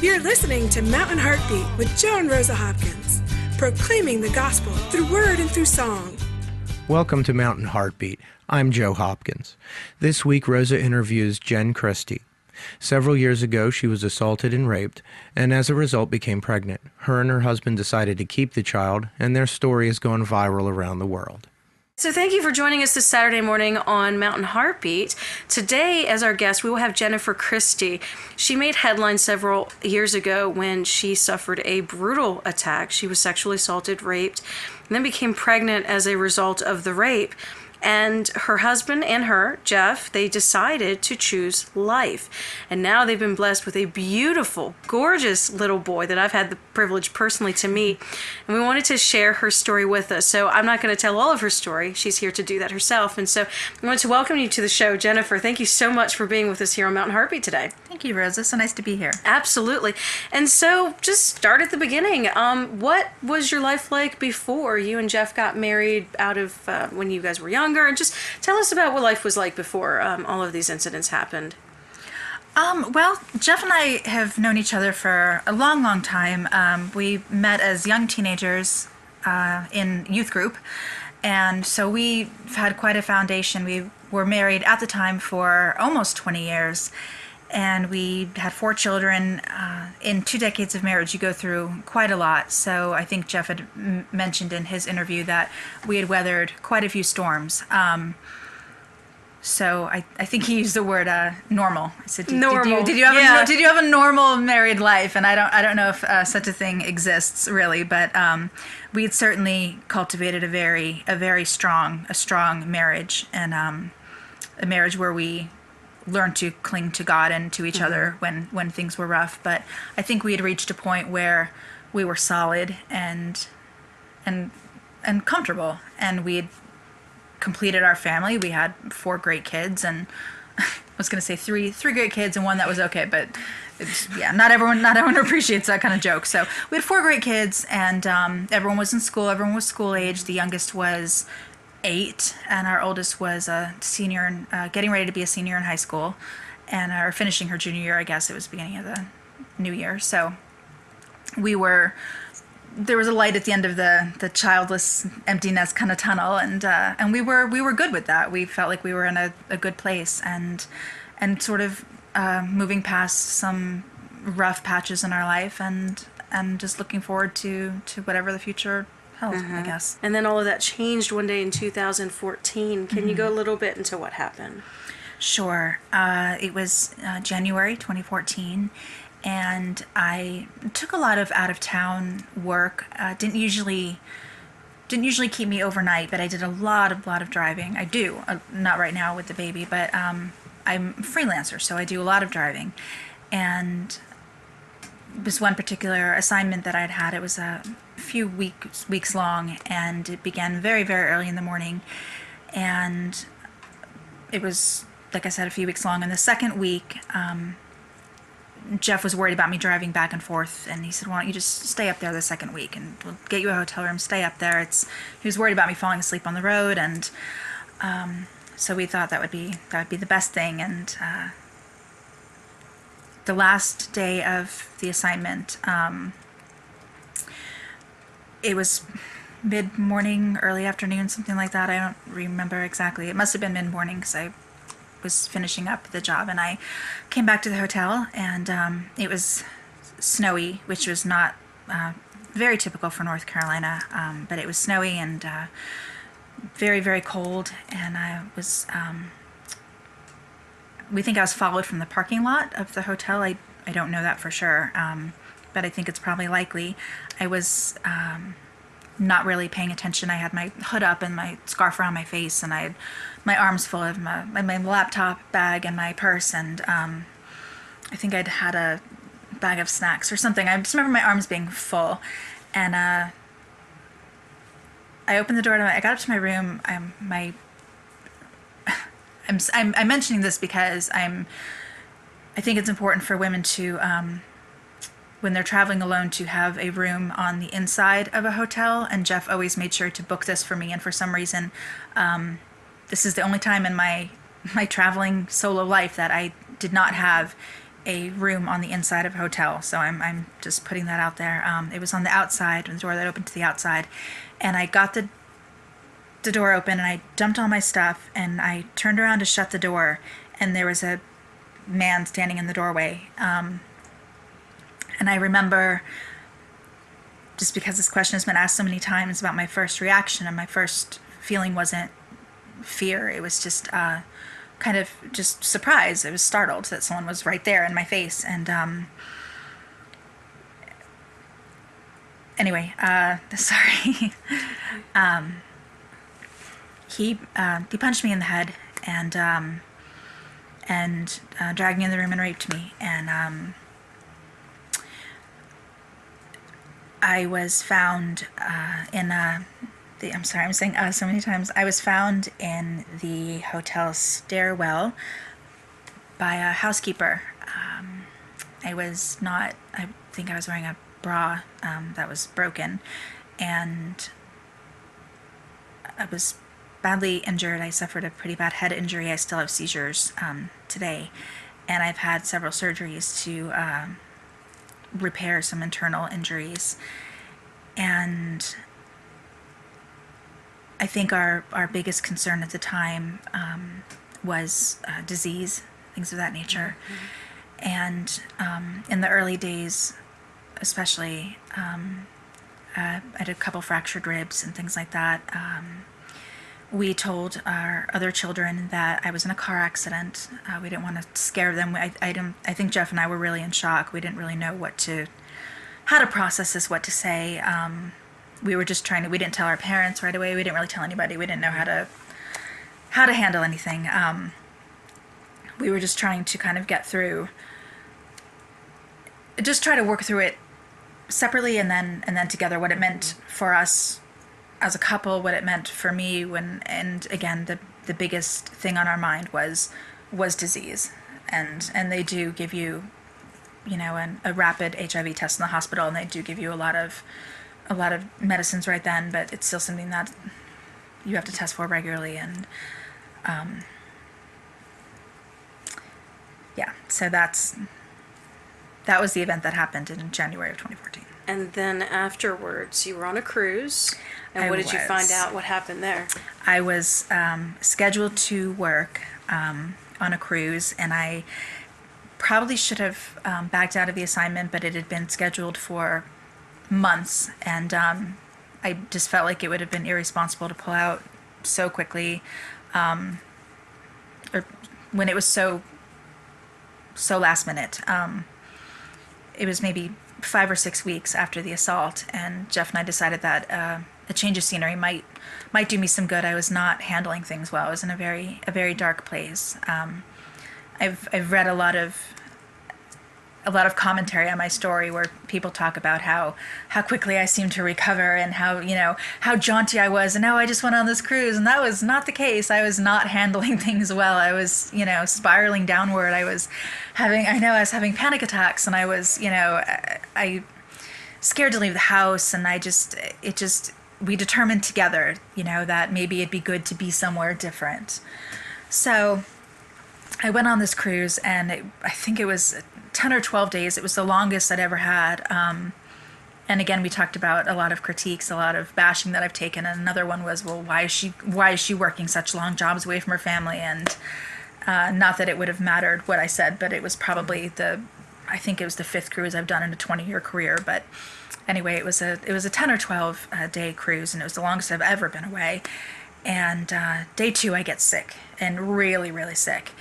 You're listening to Mountain Heartbeat with Joe and Rosa Hopkins, proclaiming the gospel through word and through song. Welcome to Mountain Heartbeat. I'm Joe Hopkins. This week, Rosa interviews Jen Christie. Several years ago, she was assaulted and raped, and as a result became pregnant. Her and her husband decided to keep the child, and their story has gone viral around the world. So thank you for joining us this Saturday morning on Mountain Heartbeat. Today, as our guest, we will have Jennifer Christie. She made headlines several years ago when she suffered a brutal attack. She was sexually assaulted, raped, and then became pregnant as a result of the rape. And her husband and her, Jeff, they decided to choose life. And now they've been blessed with a beautiful, gorgeous little boy that I've had the privilege personally to meet. And we wanted to share her story with us. So I'm not going to tell all of her story. She's here to do that herself. And so I want to welcome you to the show, Jennifer. Thank you so much for being with us here on Mountain Heartbeat today. Thank you, Rosa. So nice to be here. Absolutely. And so just start at the beginning. What was your life like before you and Jeff got married out of when you guys were young? And just tell us about what life was like before all of these incidents happened. Well, Jeff and I have known each other for a long, long time. We met as young teenagers in youth group, and so we've had quite a foundation. We were married at the time for almost 20 years, and we had 4 children. In 2 decades of marriage, you go through quite a lot. So I think Jeff had mentioned in his interview that we had weathered quite a few storms. So I think he used the word normal. I said, normal. Did you have a normal married life? And I don't know if such a thing exists really, but we had certainly cultivated a very strong marriage, and a marriage where we learn to cling to God and to each other when things were rough. But I think we had reached a point where we were solid and comfortable, and we had completed our family. We had 4 great kids, and I was going to say three great kids and one that was okay, but not everyone appreciates that kind of joke. So we had 4 great kids, and everyone was in school. Everyone was school age. The youngest was 8, and our oldest was a senior, getting ready to be a senior in high school, and or finishing her junior year. I guess it was the beginning of the new year. So there was a light at the end of the childless empty nest kind of tunnel, and we were good with that. We felt like we were in a good place, and sort of moving past some rough patches in our life, and just looking forward to whatever the future held, I guess. And then all of that changed one day in 2014. Can you go a little bit into what happened? Sure. It was January 2014, and I took a lot of out-of-town work. Didn't usually keep me overnight, but I did a lot of driving. I do, not right now with the baby, but I'm a freelancer, so I do a lot of driving. And this one particular assignment that I'd had, it was a few weeks long, and it began very, very early in the morning, and it was, like I said, a few weeks long. And the second week, Jeff was worried about me driving back and forth, and he said, "Why don't you just stay up there the second week, and we'll get you a hotel room, stay up there." He was worried about me falling asleep on the road, and so we thought that would be the best thing. And the last day of the assignment, it was mid-morning, early afternoon, something like that. I don't remember exactly. It must have been mid-morning because I was finishing up the job, and I came back to the hotel, and it was snowy, which was not very typical for North Carolina, but it was snowy and very, very cold, and we think I was followed from the parking lot of the hotel. I don't know that for sure, but I think it's probably likely. I was not really paying attention. I had my hood up and my scarf around my face, and I had my arms full of my laptop bag and my purse, and I think I'd had a bag of snacks or something. I just remember my arms being full, and I opened the door. I got up to my room. I'm mentioning this because I think it's important for women to, when they're traveling alone, to have a room on the inside of a hotel. And Jeff always made sure to book this for me. And for some reason, this is the only time in my traveling solo life that I did not have a room on the inside of a hotel. So I'm just putting that out there. It was on the outside, the door that opened to the outside. And I got the door open and I dumped all my stuff and I turned around to shut the door and there was a man standing in the doorway. And I remember, just because this question has been asked so many times, about my first reaction, and my first feeling wasn't fear. It was just kind of just surprise. I was startled that someone was right there in my face. And anyway, sorry. He punched me in the head and dragged me in the room and raped me. And I was found I'm sorry, I'm saying so many times. I was found in the hotel stairwell by a housekeeper. I think I was wearing a bra that was broken, and I was badly injured. I suffered a pretty bad head injury. I still have seizures today, and I've had several surgeries to repair some internal injuries. And I think our biggest concern at the time was disease, things of that nature. Mm-hmm. And in the early days, especially, I had a couple fractured ribs and things like that. We told our other children that I was in a car accident. We didn't want to scare them. I think Jeff and I were really in shock. We didn't really know how to process this, what to say. We were just we didn't tell our parents right away. We didn't really tell anybody. We didn't know how to handle anything. We were just trying to kind of get through, just try to work through it separately and then together, what it meant for us as a couple, what it meant for me and again, the biggest thing on our mind was disease. And they do give you, a rapid HIV test in the hospital, and they do give you a lot of medicines right then, but it's still something that you have to test for regularly. And so that was the event that happened in January of 2014. And then afterwards, you were on a cruise. And what did you find out? What happened there? I was scheduled to work on a cruise, and I probably should have backed out of the assignment, but it had been scheduled for months, and I just felt like it would have been irresponsible to pull out so quickly, or when it was so last minute. It was maybe 5 or 6 weeks after the assault, and Jeff and I decided that a change of scenery might do me some good. I was not handling things well. I was in a very dark place. I've read a lot of commentary on my story where people talk about how quickly I seemed to recover and how jaunty I was, and I just went on this cruise, and that was not the case. I was not handling things well. I was spiraling downward. I was having panic attacks, and I was I scared to leave the house, and we determined together that maybe it'd be good to be somewhere different. So I went on this cruise, and I think it was 10 or 12 days. It was the longest I'd ever had. And again, we talked about a lot of critiques, a lot of bashing that I've taken. And another one was, well, why is she working such long jobs away from her family? And not that it would have mattered what I said, but it was probably I think it was the 5th cruise I've done in a 20-year career. But anyway, it was a 10 or 12 day cruise, and it was the longest I've ever been away. And day 2, I get sick, and really, really sick.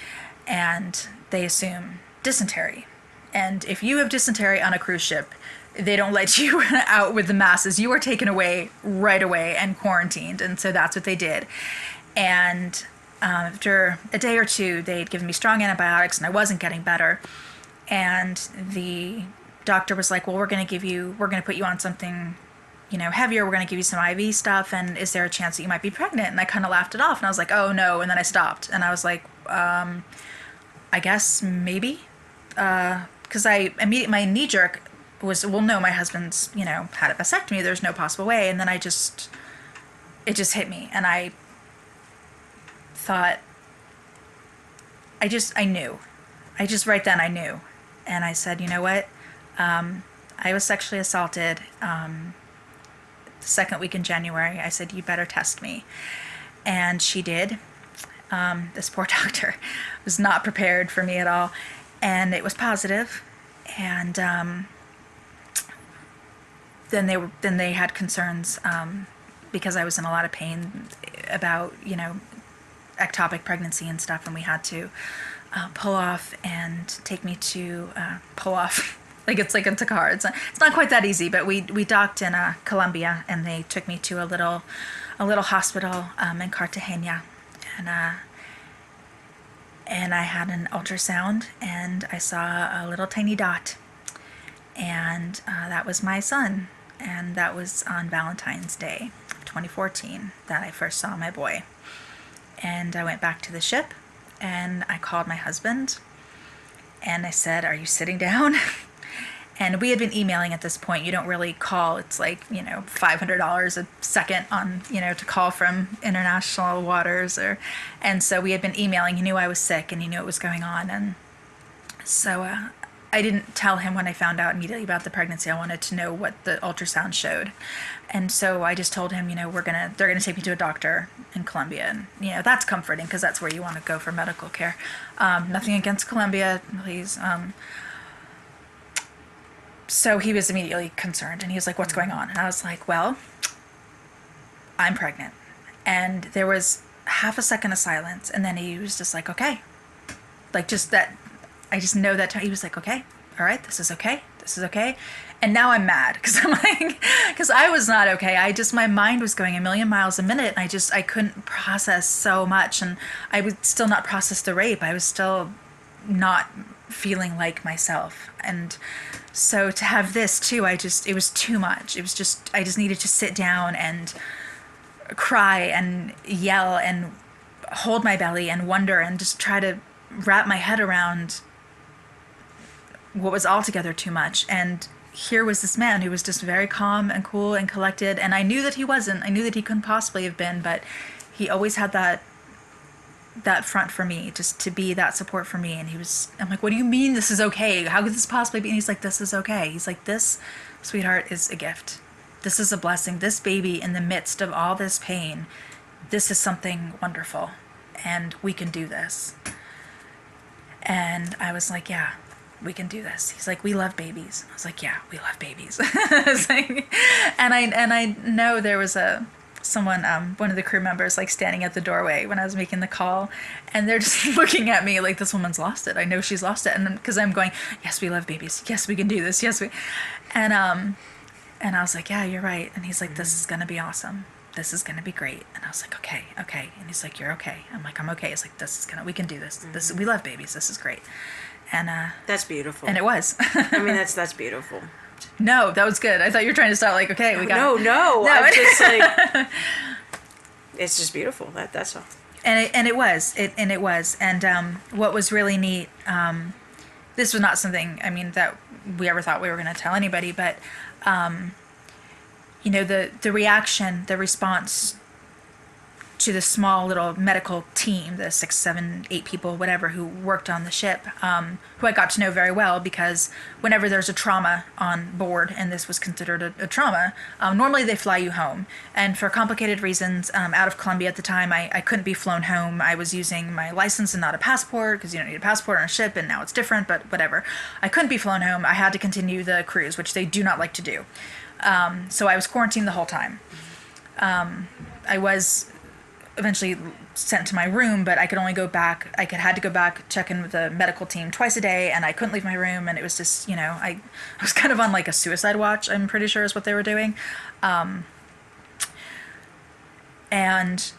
And they assume dysentery. And if you have dysentery on a cruise ship, they don't let you out with the masses. You are taken away right away and quarantined. And so that's what they did. And after a day or 2, they'd given me strong antibiotics, and I wasn't getting better. And the doctor was like, well, we're going to put you on something, heavier. We're going to give you some IV stuff. And is there a chance that you might be pregnant? And I kind of laughed it off, and I was like, oh no. And then I stopped, and I was like, I guess maybe. Because my knee jerk was, well, no, my husband's, had a vasectomy. There's no possible way. And then it just hit me. And I thought, I knew. Right then I knew and I said, you know what? I was sexually assaulted the second week in January. I said, you better test me. And she did. This poor doctor was not prepared for me at all. And it was positive. And then they had concerns because I was in a lot of pain about, ectopic pregnancy and stuff. And we had to pull off and take me to pull off. It's like in Takar. It's not quite that easy, but we docked in Colombia, and they took me to a little hospital in Cartagena, and I had an ultrasound, and I saw a little tiny dot, and that was my son, and that was on Valentine's Day, 2014, that I first saw my boy, and I went back to the ship, and I called my husband, and I said, "Are you sitting down?" And we had been emailing at this point. You don't really call. It's like, $500 a second on, to call from international waters. And so we had been emailing. He knew I was sick, and he knew what was going on. And so I didn't tell him when I found out immediately about the pregnancy. I wanted to know what the ultrasound showed. And so I just told him, they're going to take me to a doctor in Colombia. And, that's comforting because that's where you want to go for medical care. Nothing against Colombia, please. So he was immediately concerned, and he was like, "What's going on?" And I was like, "Well, I'm pregnant." And there was half a second of silence, and then he was just like, "Okay." Just that, I just know that he was like, "Okay, all right, this is okay. And now I'm mad because I'm like, because I was not okay. My mind was going a million miles a minute, and I couldn't process so much, and I would still not process the rape. I was still not feeling like myself. And so to have this too, it was too much. It was just, I just needed to sit down and cry and yell and hold my belly and wonder and just try to wrap my head around what was altogether too much. And here was this man who was just very calm and cool and collected. And I knew that he wasn't. I knew that he couldn't possibly have been, but he always had that front for me, just to be that support for me. And I'm like, "What do you mean this is okay? How could this possibly be?" And he's like, "This is okay." He's like, "This, sweetheart, is a gift. This is a blessing. This baby in the midst of all this pain, this is something wonderful. And we can do this." And I was like, "Yeah, we can do this." He's like, "We love babies." I was like, "Yeah, we love babies." And I know there was someone, one of the crew members, standing at the doorway when I was making the call, and they're just looking at me like, "This woman's lost it. I know she's lost it." And because I'm going, "Yes, we love babies. Yes, we can do this. Yes, we," and I was like, "Yeah, you're right." And he's like, "This is going to be awesome. This is going to be great." And I was like, okay. And he's like, "You're okay." I'm like, "I'm okay." He's like, we can do this. We love babies. This is great. And, that's beautiful. And it was. I mean, that's beautiful. No, that was good. I thought you were trying to start okay, we got it. No. I'm just like, it's just beautiful. That's all. And it was. And what was really neat, this was not something, that we ever thought we were going to tell anybody, but, the reaction, the response to the small little medical team, the 6, 7, 8 people, whatever, who worked on the ship, who I got to know very well, because whenever there's a trauma on board, and this was considered a trauma, normally they fly you home. And for complicated reasons, out of Colombia at the time, I couldn't be flown home. I was using my license and not a passport, because you don't need a passport on a ship, and now it's different, but whatever. I couldn't be flown home. I had to continue the cruise, which they do not like to do. So I was quarantined the whole time. I was eventually sent to my room, but I could only go back. Had to go back, check in with the medical team twice a day, and I couldn't leave my room. And it was just, I was kind of on a suicide watch, I'm pretty sure is what they were doing. And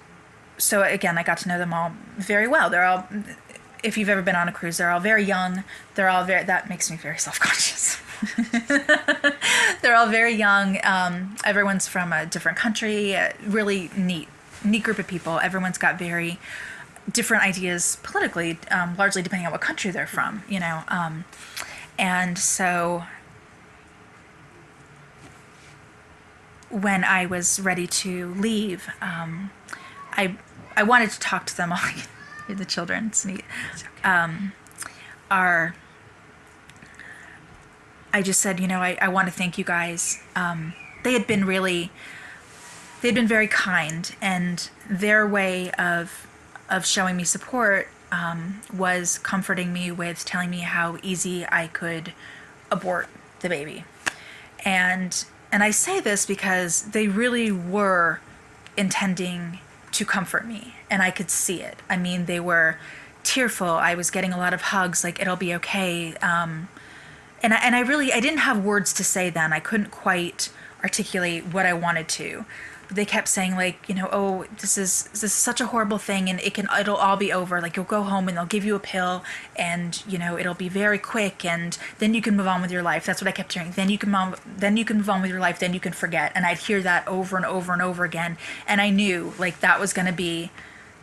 so again, I got to know them all very well. They're all, if you've ever been on a cruise, they're all very young. That makes me very self-conscious. They're all very young. Everyone's from a different country, really neat group of people. Everyone's got very different ideas politically, largely depending on what country they're from, and so when I was ready to leave, I wanted to talk to them all. The children, it's neat. I just said, I want to thank you guys. They had been they'd been very kind, and their way of showing me support was comforting me with telling me how easy I could abort the baby. And I say this because they really were intending to comfort me, and I could see it. I mean, they were tearful. I was getting a lot of hugs, like, it'll be okay. And I didn't have words to say then. I couldn't quite articulate what I wanted to. But they kept saying, like, oh, this is such a horrible thing, and it'll all be over. Like, you'll go home and they'll give you a pill, and it'll be very quick, and then you can move on with your life. That's what I kept hearing. Then you can move on with your life. Then you can forget. And I'd hear that over and over and over again. And I knew, like, that was going to be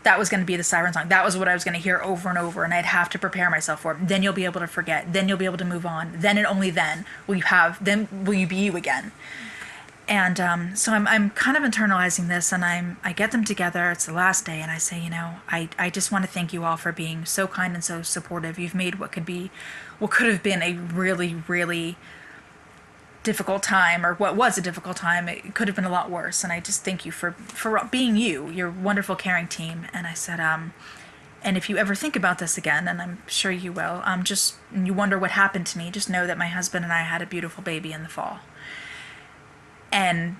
the siren song. That was what I was going to hear over and over, and I'd have to prepare myself for it. Then you'll be able to forget. Then you'll be able to move on. Then and only then will you be you again. And so I'm kind of internalizing this, and I get them together. It's the last day, and I say, I just want to thank you all for being so kind and so supportive. You've made what could have been a really, really difficult time, or what was a difficult time. It could have been a lot worse, and I just thank you for being your wonderful, caring team. And I said, and if you ever think about this again, and I'm sure you will, you wonder what happened to me, just know that my husband and I had a beautiful baby in the fall. And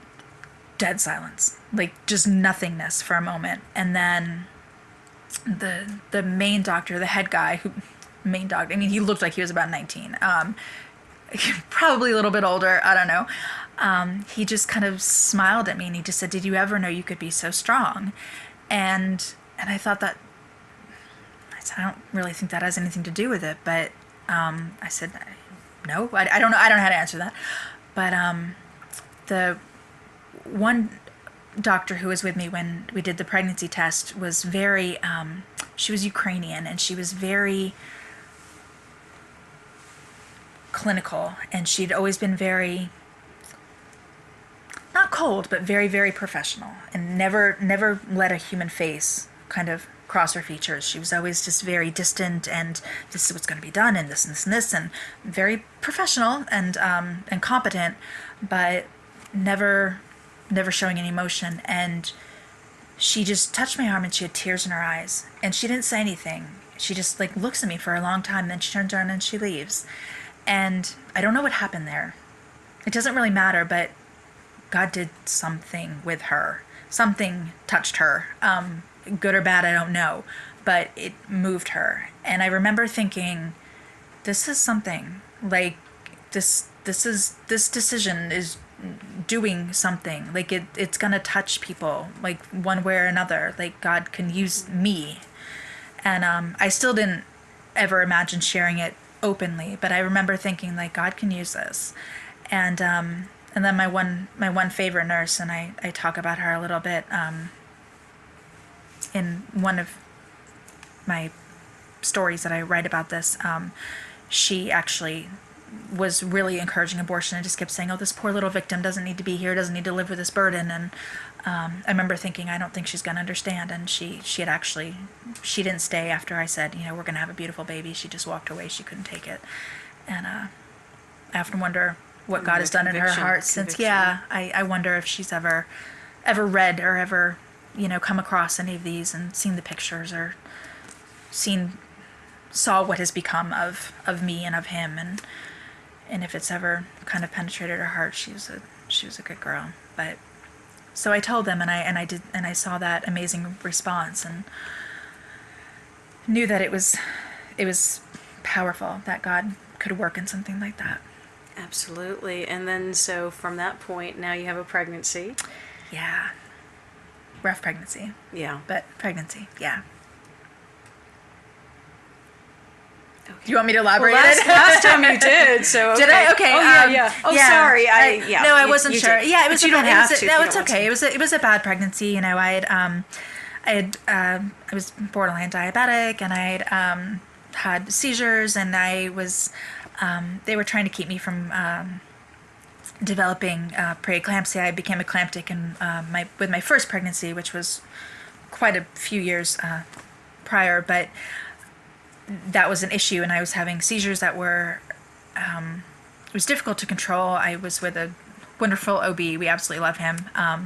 dead silence, like just nothingness for a moment. And then the main doctor, the head guy, he looked like he was about 19, probably a little bit older, I don't know. He just kind of smiled at me, and he just said, did you ever know you could be so strong? And I thought I said, I don't really think that has anything to do with it, but I said, no, I don't know. I don't know how to answer that. But the one doctor who was with me when we did the pregnancy test was very, she was Ukrainian, and she was very clinical, and she'd always been very, not cold, but very, very professional, and never let a human face kind of cross her features. She was always just very distant, and this is what's going to be done, and this and this and this, and very professional and competent, but never showing any emotion. And she just touched my arm, and she had tears in her eyes, and she didn't say anything. She just like looks at me for a long time, and then she turns around and she leaves. And I don't know what happened there. It doesn't really matter, but God did something with her. Something touched her. Good or bad, I don't know, but it moved her. And I remember thinking, this is something. Like, this decision is doing something. Like, it's gonna touch people, like, one way or another. Like, God can use me. And I still didn't ever imagine sharing it openly, but I remember thinking, like, God can use this. And then my one favorite nurse, and I talk about her a little bit in one of my stories that I write about this. She actually was really encouraging abortion, and just kept saying, oh, this poor little victim doesn't need to be here, doesn't need to live with this burden. And I remember thinking, I don't think she's going to understand. And she didn't stay after I said, we're going to have a beautiful baby. She just walked away. She couldn't take it. And I often wonder what God has done in her heart since. Yeah, I wonder if she's ever read or ever, come across any of these and seen the pictures, or saw what has become of me and of him, and if it's ever kind of penetrated her heart. She was a good girl. But so I told them, and I saw that amazing response, and knew that it was powerful, that God could work in something like that. Absolutely. And then so from that point, now you have a pregnancy. Yeah. Rough pregnancy. Yeah. But pregnancy, yeah. Okay. Do you want me to elaborate? Well, last time you did. So okay. Did I? Okay. Oh yeah. Oh, yeah. Sorry. No, I wasn't sure. Did. Yeah, it was. But you don't have to. No, it's okay. It was a bad pregnancy. I was borderline diabetic, and I had seizures, and I was. They were trying to keep me from developing preeclampsia. I became eclamptic with my first pregnancy, which was quite a few years prior, but that was an issue, and I was having seizures that were it was difficult to control. I was with a wonderful OB. We absolutely love him. I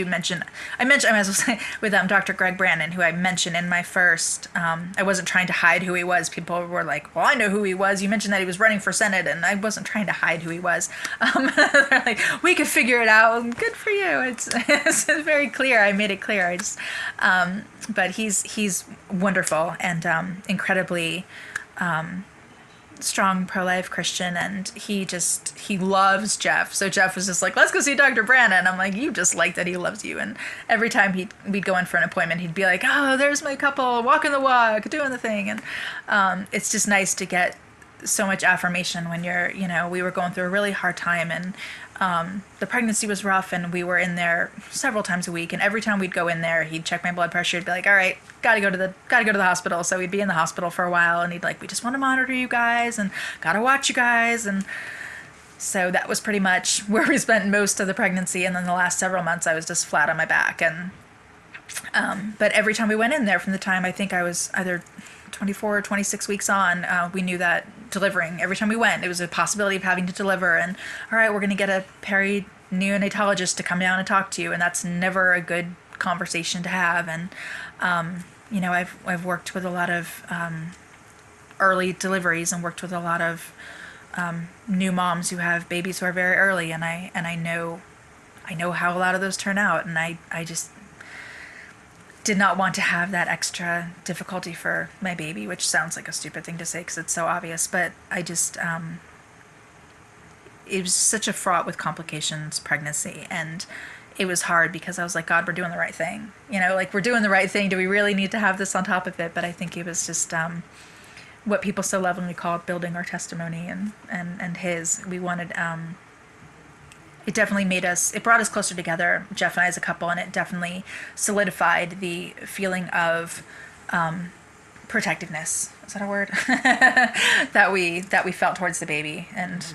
mentioned, I might as well say, with Dr. Greg Brannon, who I mentioned in my first, I wasn't trying to hide who he was. People were like, well, I know who he was. You mentioned that he was running for Senate, and I wasn't trying to hide who he was. They're like, we could figure it out. Good for you. It's very clear. I made it clear. But he's wonderful and incredibly strong pro-life Christian, and he loves Jeff. So Jeff was just like, let's go see Dr. Brannon. I'm like, you just like that he loves you. And every time we'd go in for an appointment, he'd be like, oh, there's my couple walking the walk, doing the thing. And it's just nice to get so much affirmation when we were going through a really hard time, and the pregnancy was rough, and we were in there several times a week, and every time we'd go in there, he'd check my blood pressure. He'd be like, all right, gotta go to the hospital. So we'd be in the hospital for a while, and he'd like, we just want to monitor you guys and gotta watch you guys. And so that was pretty much where we spent most of the pregnancy. And then the last several months I was just flat on my back. And but every time we went in there, from the time I think I was either 24 or 26 weeks on, we knew that delivering, every time we went, it was a possibility of having to deliver. And all right, we're going to get a peri-neonatologist to come down and talk to you. And that's never a good conversation to have. And, I've worked with a lot of early deliveries, and worked with a lot of new moms who have babies who are very early. And I know how a lot of those turn out. And I just did not want to have that extra difficulty for my baby, which sounds like a stupid thing to say because it's so obvious, but I just, it was such a fraught with complications pregnancy, and it was hard because I was like, God, we're doing the right thing. We're doing the right thing. Do we really need to have this on top of it? But I think it was just what people so lovingly call it, building our testimony and his. We wanted, it definitely it brought us closer together, Jeff and I as a couple, and it definitely solidified the feeling of protectiveness. Is that a word? that we felt towards the baby, and,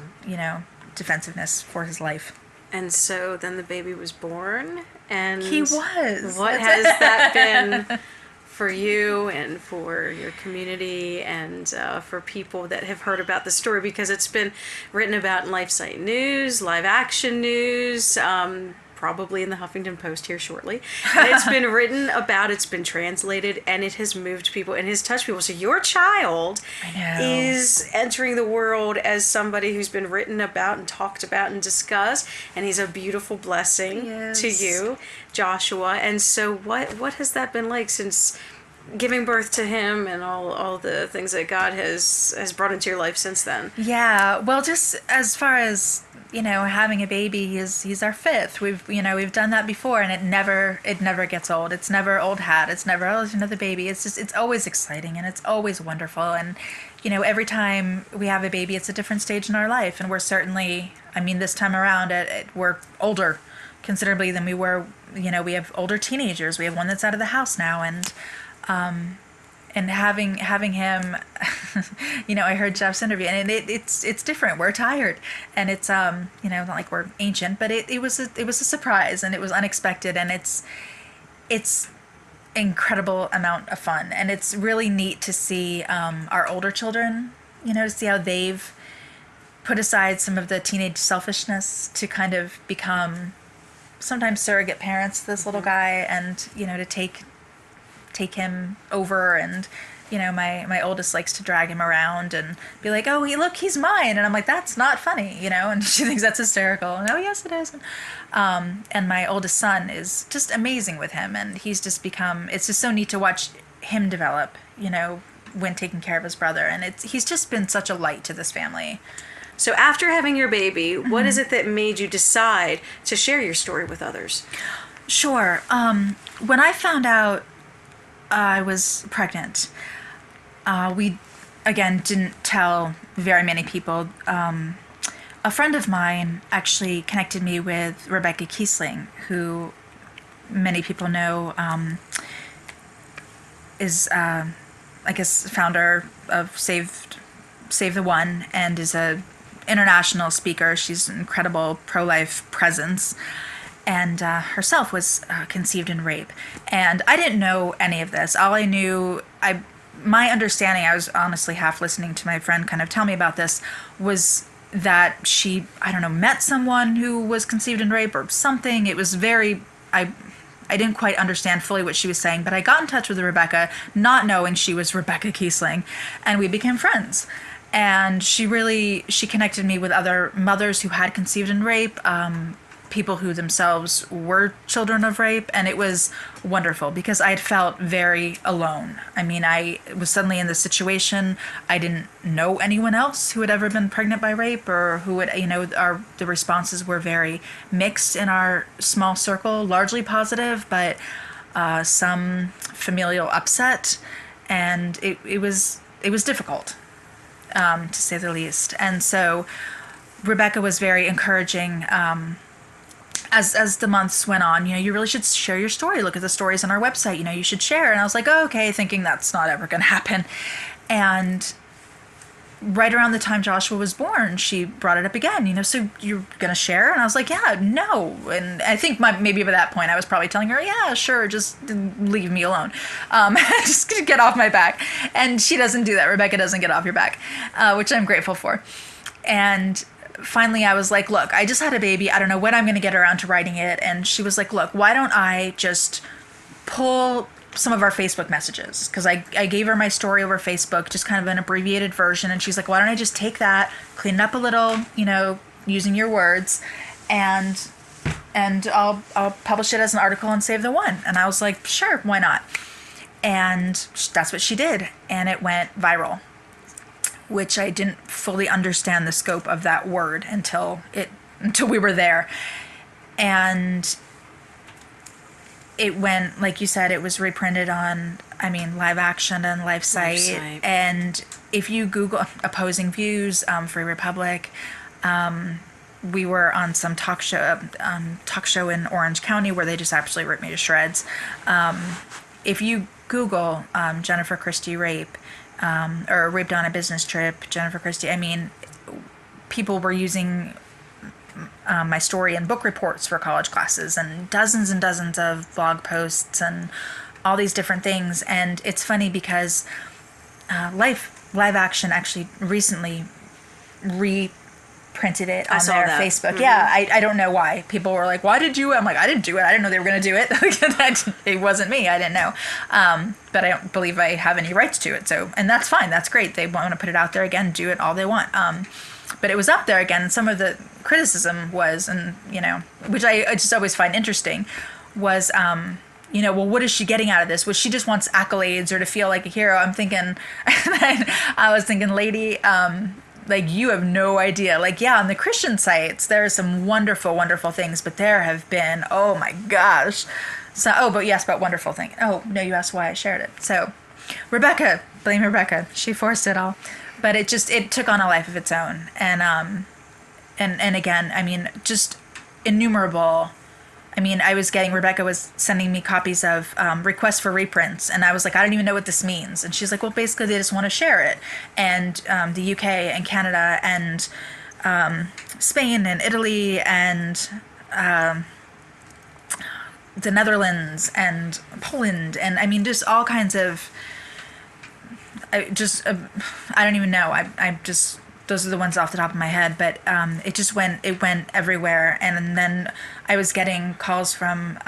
defensiveness for his life. And so then the baby was born, and he was. What has that been for you and for your community, and for people that have heard about the story, because it's been written about in LifeSite News, Live Action News, probably in the Huffington Post here shortly. And it's been written about, it's been translated, and it has moved people and has touched people. So your child is entering the world as somebody who's been written about and talked about and discussed, and he's a beautiful blessing to you, Joshua. And so what has that been like since giving birth to him, and all the things that God has brought into your life since then? Yeah, well, just as far as having a baby, he's our fifth. We've done that before, and it never gets old. It's never old hat. It's never, oh, there's another baby. It's always exciting, and it's always wonderful. And every time we have a baby, it's a different stage in our life, and we're certainly, this time around, we're older considerably than we were. We have older teenagers. We have one that's out of the house now, and having him, I heard Jeff's interview, and it's different. We're tired, and it's not like we're ancient, but it was a surprise, and it was unexpected, and it's incredible amount of fun, and it's really neat to see our older children, to see how they've put aside some of the teenage selfishness to kind of become sometimes surrogate parents to this little guy, and to take him over, and my oldest likes to drag him around and be like, oh, look, he's mine, and I'm like, that's not funny, and she thinks that's hysterical, and oh, yes, it is. And my oldest son is just amazing with him, and he's just become, it's just so neat to watch him develop, when taking care of his brother, and he's just been such a light to this family. So after having your baby, what is it that made you decide to share your story with others? Sure. When I found out I was pregnant, we, again, didn't tell very many people. A friend of mine actually connected me with Rebecca Kiesling, who many people know is, I guess, founder of Save the One, and is a international speaker. She's an incredible pro-life presence, and herself was conceived in rape. And I didn't know any of this. All I knew, my understanding, I was honestly half listening to my friend kind of tell me about this, was that she, I don't know, met someone who was conceived in rape or something. It was very, I didn't quite understand fully what she was saying, but I got in touch with Rebecca, not knowing she was Rebecca Kiesling, and we became friends. And she connected me with other mothers who had conceived in rape, people who themselves were children of rape, and it was wonderful because I had felt very alone. I mean, I was suddenly in this situation. I didn't know anyone else who had ever been pregnant by rape or who would, the responses were very mixed in our small circle, largely positive, but some familial upset, and it was difficult, to say the least. And so Rebecca was very encouraging. As the months went on, you really should share your story. Look at the stories on our website. You should share. And I was like, oh, okay, thinking that's not ever going to happen. And right around the time Joshua was born, she brought it up again. So you're going to share? And I was like, yeah, no. And I think maybe by that point I was probably telling her, yeah, sure, just leave me alone. Just get off my back. And she doesn't do that. Rebecca doesn't get off your back, which I'm grateful for. And finally, I was like, look, I just had a baby. I don't know when I'm going to get around to writing it. And she was like, look, why don't I just pull some of our Facebook messages? Because I gave her my story over Facebook, just kind of an abbreviated version. And she's like, why don't I just take that, clean it up a little, using your words, and I'll publish it as an article and save the one. And I was like, sure, why not? And that's what she did. And it went viral, which I didn't fully understand the scope of that word until we were there. And it went, like you said, it was reprinted on, Live Action and LifeSite. And if you Google opposing views, Free Republic, we were on some talk show in Orange County where they just absolutely ripped me to shreds. If you Google Jennifer Christie rape, or raped on a business trip, Jennifer Christie, people were using my story in book reports for college classes and dozens of blog posts and all these different things. And it's funny because Live Action actually recently reprinted it on their Facebook. Mm-hmm. Yeah, I don't know why. People were like, why did you? I'm like, I didn't do it. I didn't know they were going to do it. It wasn't me. I didn't know. But I don't believe I have any rights to it. So, and that's fine. That's great. They want to put it out there again, do it all they want. But it was up there again. Some of the criticism was, and, which I just always find interesting, was, well, what is she getting out of this? Well, she just wants accolades or to feel like a hero. I'm thinking, I was thinking, lady, you have no idea. On the Christian sites, there are some wonderful, wonderful things, but there have been, oh my gosh. So, but you asked about wonderful thing. Oh, no, you asked why I shared it. So, Rebecca, blame Rebecca. She forced it all. But it took on a life of its own. And again, just innumerable. Rebecca was sending me copies of requests for reprints, and I was like, I don't even know what this means. And she's like, well, basically they just want to share it. And the UK and Canada and Spain and Italy and the Netherlands and Poland, and just all kinds of, I don't even know. I just, those are the ones off the top of my head, but it went everywhere. And then I was getting calls from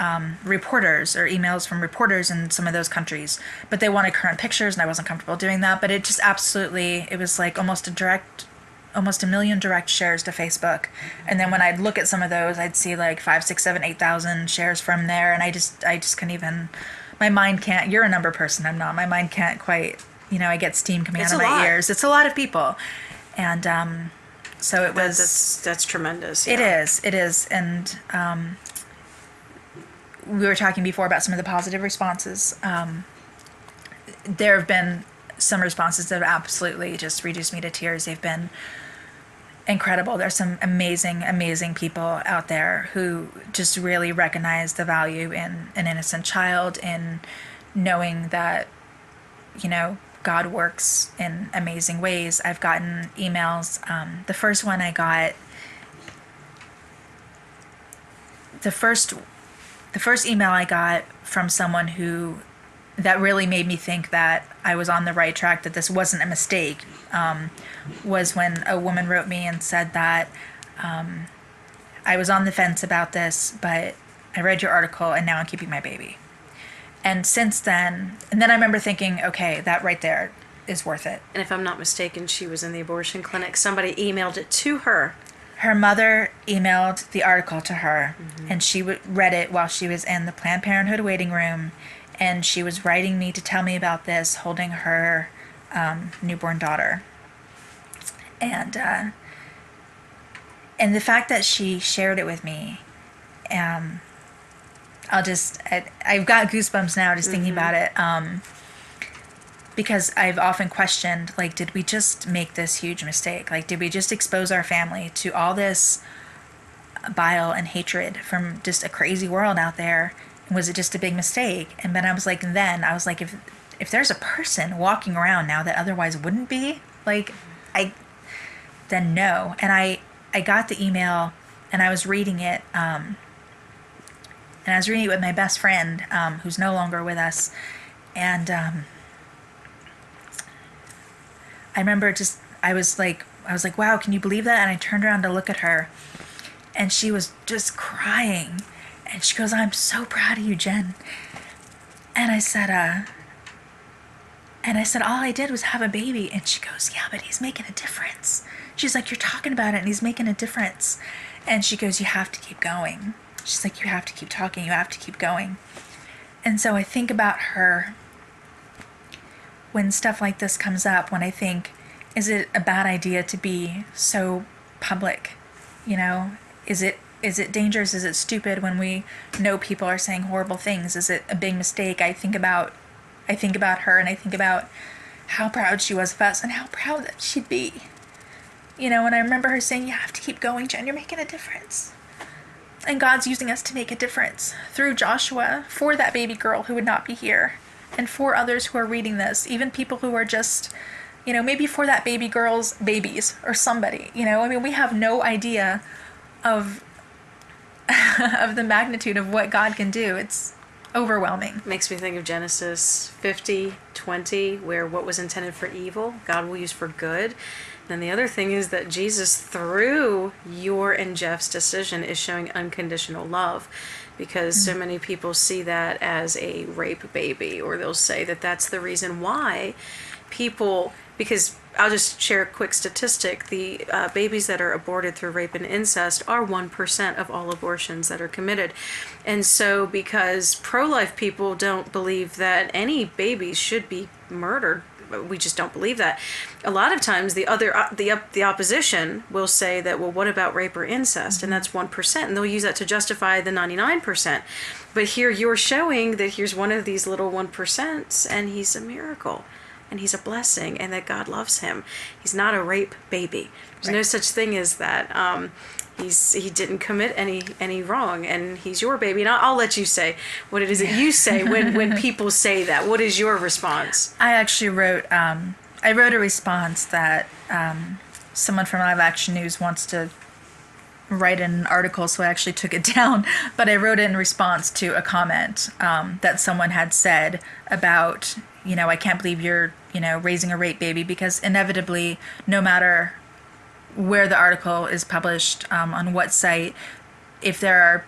reporters or emails from reporters in some of those countries, but they wanted current pictures, and I wasn't comfortable doing that. But it just absolutely, it was like almost a million direct shares to Facebook. And then when I'd look at some of those, I'd see like 5, 6, 7, 8,000 shares from there. And I just couldn't even, my mind can't, you're a number person, I'm not, my mind can't quite, I get steam coming out of my ears. It's a lot of people. And so it was... That's tremendous. Yeah. It is. And we were talking before about some of the positive responses. There have been some responses that have absolutely just reduced me to tears. They've been incredible. There's some amazing, amazing people out there who just really recognize the value in an innocent child, in knowing that, God works in amazing ways. I've gotten emails. The first one I got, the first email I got from someone that really made me think that I was on the right track, that this wasn't a mistake, was when a woman wrote me and said that I was on the fence about this, but I read your article and now I'm keeping my baby. And since then, and then I remember thinking, okay, that right there is worth it. And if I'm not mistaken, she was in the abortion clinic. Somebody emailed it to her. Her mother emailed the article to her, and she read it while she was in the Planned Parenthood waiting room, and she was writing me to tell me about this, holding her newborn daughter. And the fact that she shared it with me, I've got goosebumps now just thinking about it. Because I've often questioned, like, did we just make this huge mistake? Like, did we just expose our family to all this bile and hatred from just a crazy world out there? And was it just a big mistake? And then I was like, if there's a person walking around now that otherwise wouldn't be, like, then no. And I got the email and I was reading it, and I was reading it with my best friend, who's no longer with us. And I remember I was like, wow, can you believe that? And I turned around to look at her, and she was just crying. And she goes, I'm so proud of you, Jen. And I said, all I did was have a baby. And she goes, yeah, but he's making a difference. She's like, you're talking about it and he's making a difference. And she goes, you have to keep going. She's like, you have to keep talking. You have to keep going. And so I think about her when stuff like this comes up, when I think, is it a bad idea to be so public? You know, is it dangerous? Is it stupid when we know people are saying horrible things? Is it a big mistake? I think about her, and I think about how proud she was of us and how proud that she'd be. You know, and I remember her saying, you have to keep going, Jen, you're making a difference. And God's using us to make a difference through Joshua for that baby girl who would not be here, and for others who are reading this, even people who are just, you know, maybe for that baby girl's babies or somebody, you know. I mean, we have no idea of the magnitude of what God can do. It's overwhelming. Makes me think of Genesis 50:20, where what was intended for evil, God will use for good. And the other thing is that Jesus, through your and Jeff's decision, is showing unconditional love, because so many people see that as a rape baby, or they'll say that that's the reason why people, because I'll just share a quick statistic. The babies that are aborted through rape and incest are 1% of all abortions that are committed. And so because pro-life people don't believe that any babies should be murdered, we just don't believe that. A lot of times the opposition will say that, well, what about rape or incest? And that's 1%. And they'll use that to justify the 99%. But here you're showing that here's one of these little 1%, and he's a miracle. And he's a blessing, and that God loves him. He's not a rape baby. There's no such thing as that. He didn't commit any wrong, and he's your baby. And I'll let you say what it is that you say when people say that. What is your response? I actually wrote a response that someone from Live Action News wants to write an article, so I actually took it down. But I wrote it in response to a comment that someone had said about, you know, I can't believe you're, you know, raising a rape baby, because inevitably, no matter where the article is published, on what site, if there are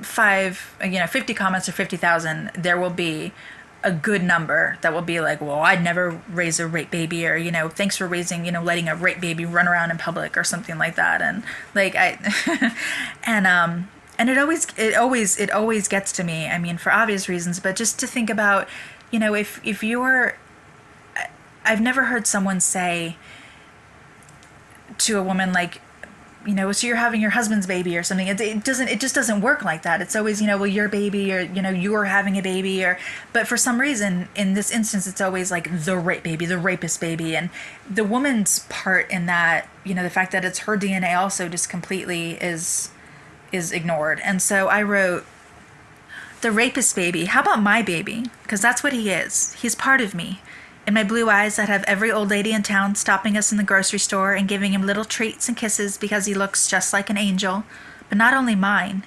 50 comments or 50,000, there will be a good number that will be like, well, I'd never raise a rape baby, or, you know, thanks for raising, you know, letting a rape baby run around in public or something like that. And like and it always gets to me. I mean, for obvious reasons, but just to think about, you know, if you're, I've never heard someone say to a woman, like, you know, so you're having your husband's baby or something. It just doesn't work like that. It's always, you know, well, your baby, or, you know, you're having a baby, or, but for some reason in this instance, it's always like the rape baby, the rapist baby. And the woman's part in that, you know, the fact that it's her DNA also just completely is ignored. And so I wrote, the rapist baby, how about my baby? Because that's what he is. He's part of me. In my blue eyes that have every old lady in town stopping us in the grocery store and giving him little treats and kisses because he looks just like an angel. But not only mine.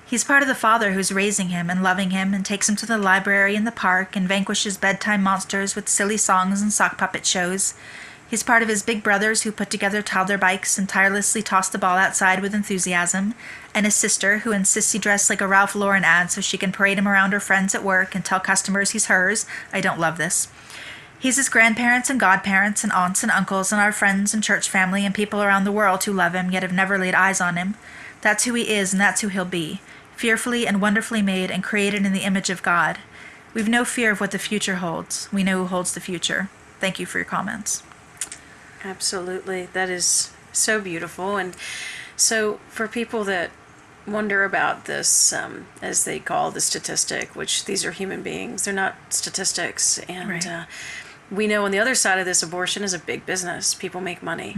He's part of the father who's raising him and loving him and takes him to the library and the park and vanquishes bedtime monsters with silly songs and sock puppet shows. He's part of his big brothers who put together toddler bikes and tirelessly toss the ball outside with enthusiasm, and his sister who insists he dress like a Ralph Lauren ad so she can parade him around her friends at work and tell customers he's hers. I don't love this. He's his grandparents and godparents and aunts and uncles and our friends and church family and people around the world who love him yet have never laid eyes on him. That's who he is and that's who he'll be, fearfully and wonderfully made and created in the image of God. We've no fear of what the future holds. We know who holds the future. Thank you for your comments. Absolutely. That is so beautiful. And so for people that wonder about this, as they call the statistic, which these are human beings, they're not statistics. And Right. We know on the other side of this, abortion is a big business. People make money.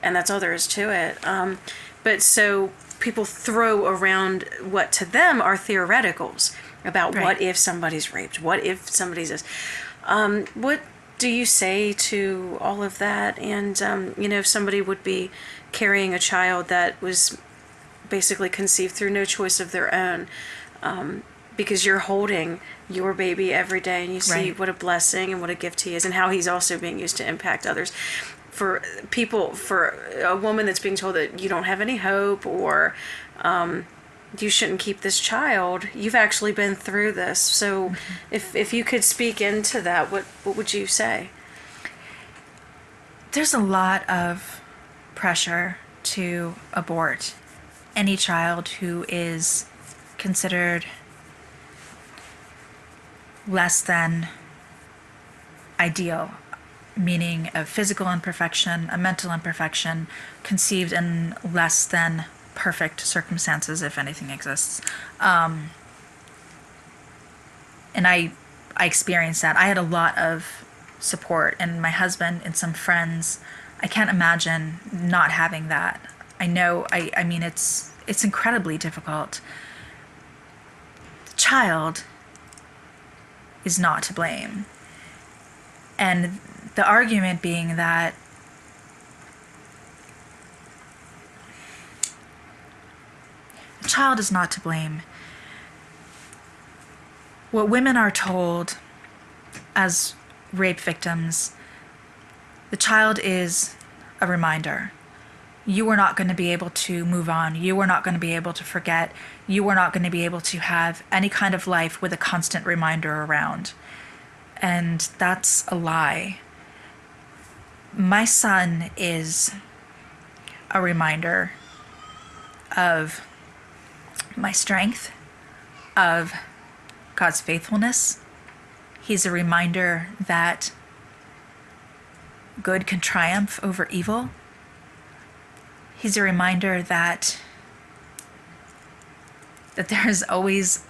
And that's all there is to it. But so people throw around what to them are theoreticals about Right. what if somebody's raped, what if somebody's this. What do you say to all of that? And, if somebody would be carrying a child that was basically conceived through no choice of their own, because you're holding your baby every day and you see Right. what a blessing and what a gift he is and how he's also being used to impact others. For a woman that's being told that you don't have any hope or you shouldn't keep this child, you've actually been through this. So if you could speak into that, what would you say? There's a lot of pressure to abort any child who is considered less than ideal, meaning a physical imperfection, a mental imperfection, conceived in less than perfect circumstances, if anything exists. And I experienced that. I had a lot of support, and my husband and some friends. I can't imagine not having that. I know. I mean, it's incredibly difficult. The child is not to blame, and the argument being that the child is not to blame. What women are told as rape victims, the child is a reminder. You are not going to be able to move on. You are not going to be able to forget. You are not going to be able to have any kind of life with a constant reminder around. And that's a lie. My son is a reminder of my strength, of God's faithfulness. He's a reminder that good can triumph over evil. He's a reminder that there is always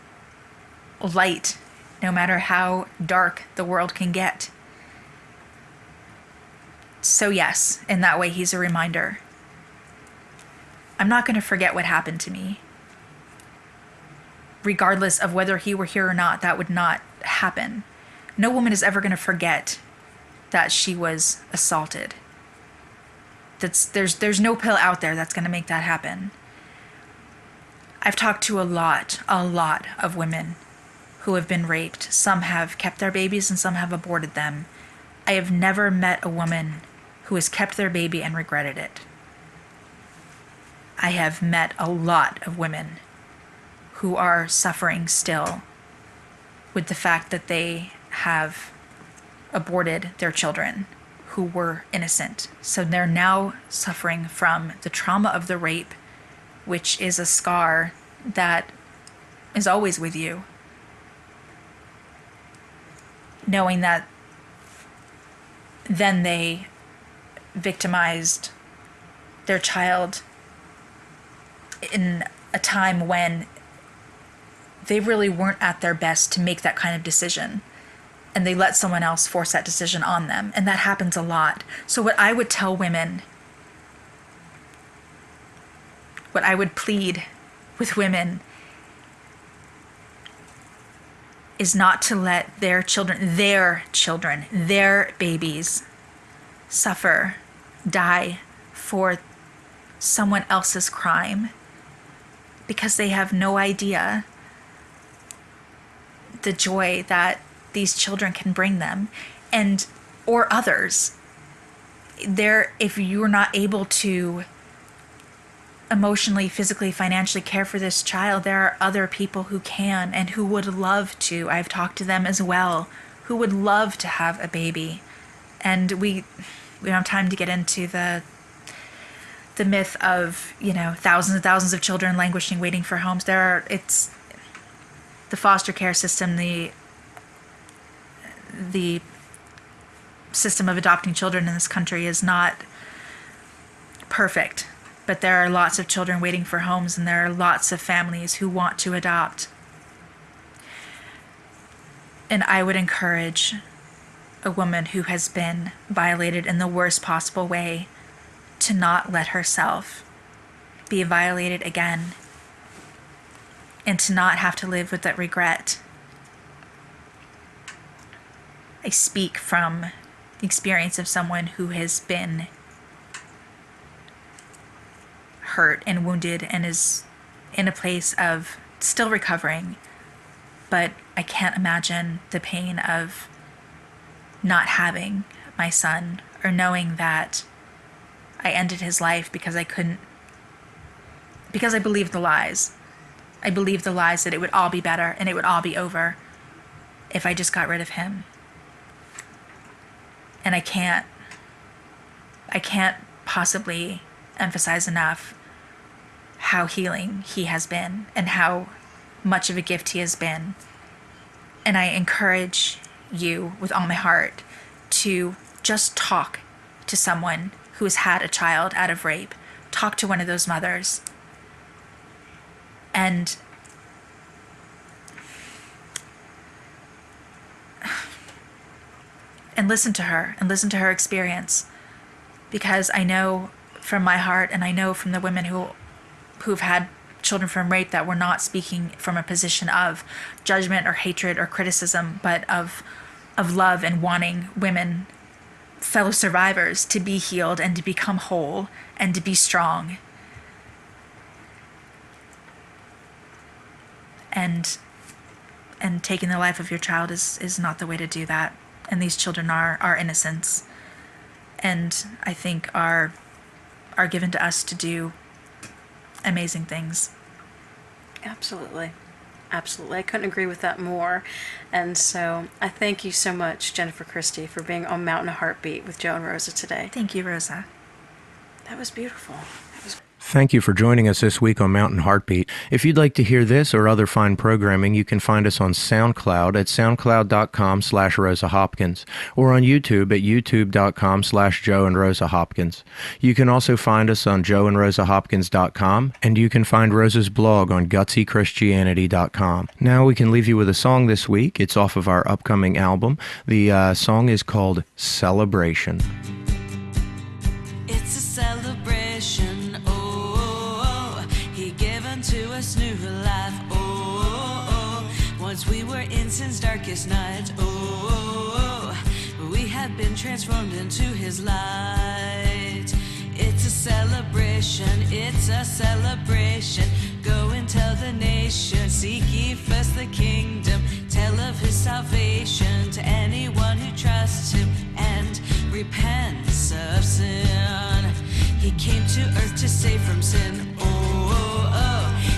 light, no matter how dark the world can get. So yes, in that way, he's a reminder. I'm not going to forget what happened to me. Regardless of whether he were here or not, that would not happen. No woman is ever going to forget that she was assaulted. There's no pill out there that's going to make that happen. I've talked to a lot of women who have been raped. Some have kept their babies and some have aborted them. I have never met a woman who has kept their baby and regretted it. I have met a lot of women who are suffering still with the fact that they have aborted their children who were innocent. So they're now suffering from the trauma of the rape, which is a scar that is always with you. Knowing that then they victimized their child in a time when they really weren't at their best to make that kind of decision. And they let someone else force that decision on them. And that happens a lot. So what I would tell women, what I would plead with women is not to let their children, their babies suffer, die for someone else's crime, because they have no idea the joy that these children can bring them, or others. if you're not able to emotionally, physically, financially care for this child, there are other people who can and who would love to. I've talked to them as well, who would love to have a baby. And we don't have time to get into the myth of, thousands and thousands of children languishing, waiting for homes. It's the foster care system, the system of adopting children in this country is not perfect, but there are lots of children waiting for homes, and there are lots of families who want to adopt. And I would encourage a woman who has been violated in the worst possible way to not let herself be violated again, and to not have to live with that regret. I speak from the experience of someone who has been hurt and wounded and is in a place of still recovering, but I can't imagine the pain of not having my son, or knowing that I ended his life because I believed the lies. I believed the lies that it would all be better and it would all be over if I just got rid of him. And I can't possibly emphasize enough how healing he has been and how much of a gift he has been. And I encourage you with all my heart to just talk to someone who has had a child out of rape. Talk to one of those mothers. And listen to her, and listen to her experience. Because I know from my heart, and I know from the women who've had children from rape, that we're not speaking from a position of judgment or hatred or criticism, but of love and wanting women, fellow survivors, to be healed and to become whole and to be strong. And taking the life of your child is not the way to do that. And these children are innocents, and I think are given to us to do amazing things. Absolutely. Absolutely. I couldn't agree with that more. And so I thank you so much, Jennifer Christie, for being on Mountain Heartbeat with Joe and Rosa today. Thank you, Rosa. That was beautiful. Thank you for joining us this week on Mountain Heartbeat. If you'd like to hear this or other fine programming, you can find us on SoundCloud at soundcloud.com/Rosa Hopkins, or on YouTube at youtube.com/Joe and Rosa Hopkins. You can also find us on joeandrosahopkins.com, and you can find Rosa's blog on gutsychristianity.com. Now we can leave you with a song this week. It's off of our upcoming album. The song is called Celebration. It's a celebration. To us new life, once we were in sin's darkest night, we have been transformed into his light. It's a celebration, it's a celebration. Go and tell the nation, seek ye first the kingdom. Tell of his salvation to anyone who trusts him and repents of sin. He came to earth to save from sin,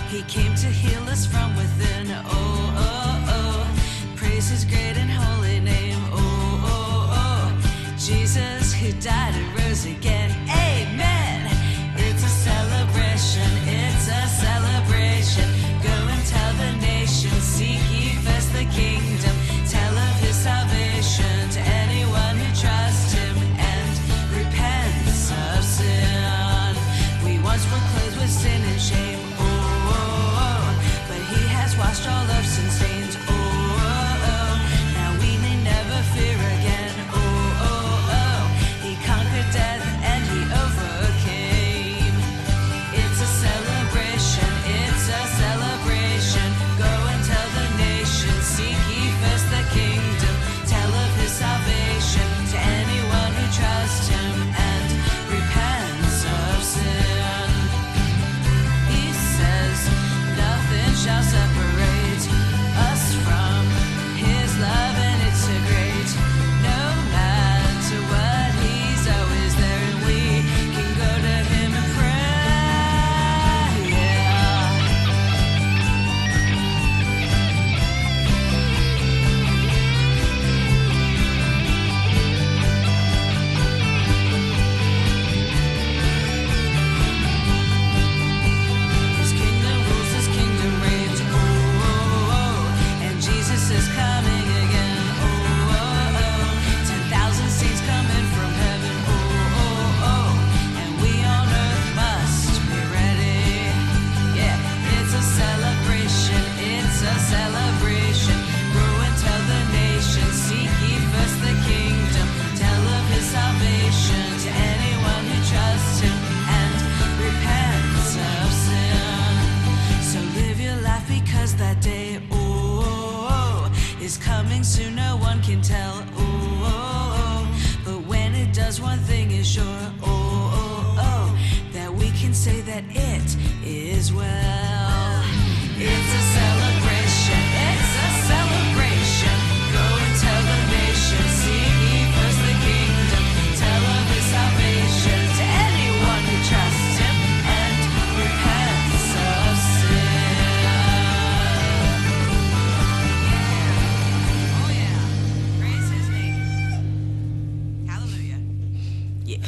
he came to heal us from within, praise his great and holy name, Jesus who died and rose again, amen. It's a celebration, it's a celebration. Go and tell the nation, seek ye first the kingdom. Tell of his salvation to anyone who trusts him and repents of sin. We once were clothed with sin and shame, washed all of sin stains, now we may never fear again, he conquered death and he overcame. It's a celebration, it's a celebration. Go and tell the nation, seek ye first the kingdom. Tell of his salvation to anyone who trusts him and repents of sin. He is coming soon, no one can tell. But when it does, one thing is sure. That we can say that it is well. It's a celebration. It's a celebration. Go and tell the nation. Seek ye first the kingdom. Tell of his salvation to anyone who trusts him and repents of sin. Oh yeah. Praise his name. Hallelujah. Yeah.